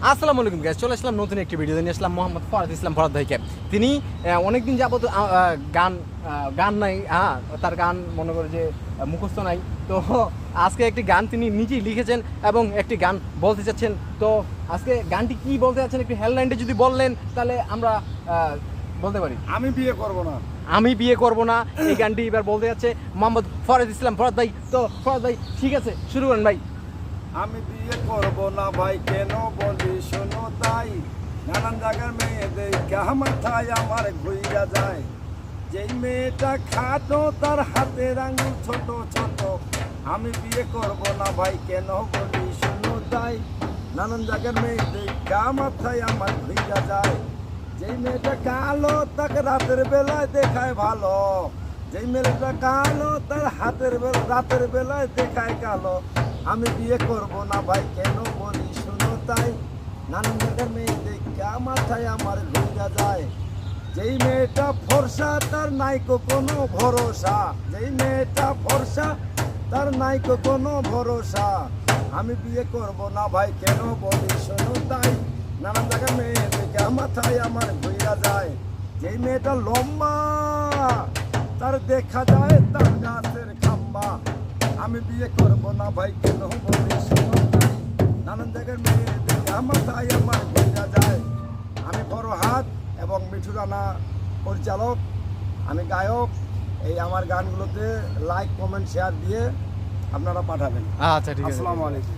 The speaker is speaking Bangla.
আসসালামু আলাইকুম গাইস, চলে আসলাম নতুন একটি ভিডিও নিয়ে আসলাম মোহাম্মদ ফরাদ ইসলাম ফরাদ ভাইকে। তিনি অনেকদিন যাবত গান গান নাই, হ্যাঁ তার গান মনে করে যে মুখস্থ নাই। তো আজকে একটি গান তিনি নিজেই লিখেছেন এবং একটি গান বলতে চাচ্ছেন। তো আজকে গানটি কি বলতে চাচ্ছেন একটু হেডলাইনটা যদি বললেন তাহলে আমরা বলতে পারি। আমি বিয়ে করব না। আমি বিয়ে করব না, এই গানটি এবার বলতে যাচ্ছে মোহাম্মদ ফরাদ ইসলাম ফরাদ ভাই। তো ফরাদ ভাই ঠিক আছে, শুরু করেন ভাই। আমি বিয়ে করব না ভাই, কেন বলি শোনো তাই। নানান জায়গার মেয়েদের মাথায় আমার ঘুইয়া যায়। যেই মেয়েটা খাটো তার হাতের আঙুল ছোট ছোট। আমি বিয়ে করব না ভাই, কেন বলি শোনো তাই। নানান জায়গার মেয়েদের মাথায় আমার ঘুইয়া যায়। যেই মেয়েটা কালো তাকে রাতের বেলায় দেখায় ভালো। যেই মেয়েটা কালো তার রাতের বেলায় দেখায় কালো। আমি বিয়ে করব না ভাই, কেন বলি শোনো তাই। নানান জায়গার মেয়ে দেখা মাথায় আমার ঘুরে যায়। যেই মেয়েটা ফর্সা তার নাইকো কোনো ভরসা। যেই মেয়েটা ফর্সা তার নাইকো কোনো ভরসা। আমি বিয়ে করব না ভাই, কেন বলি শোনো তাই। নানান জায়গার মেয়ে দেখা মাথায় আমার ঘুরে যায়। যেই মেয়েটা লম্বা তার দেখা যায় তার গাছের খাম্বা। আমি বিয়ে করব না ভাই, কেন বলি শোনো তাই। নানান জায়গার মেয়ে দেখে মাথায় আমার ঘুরে যায়। আমি ফরহাদ এবং মিঠু রানা পরিচালক, আমি গায়ক। এই আমার গানগুলোতে লাইক কমেন্ট শেয়ার দিয়ে আপনারা পাঠাবেন। আচ্ছা ঠিক আছে। আসসালামু আলাইকুম।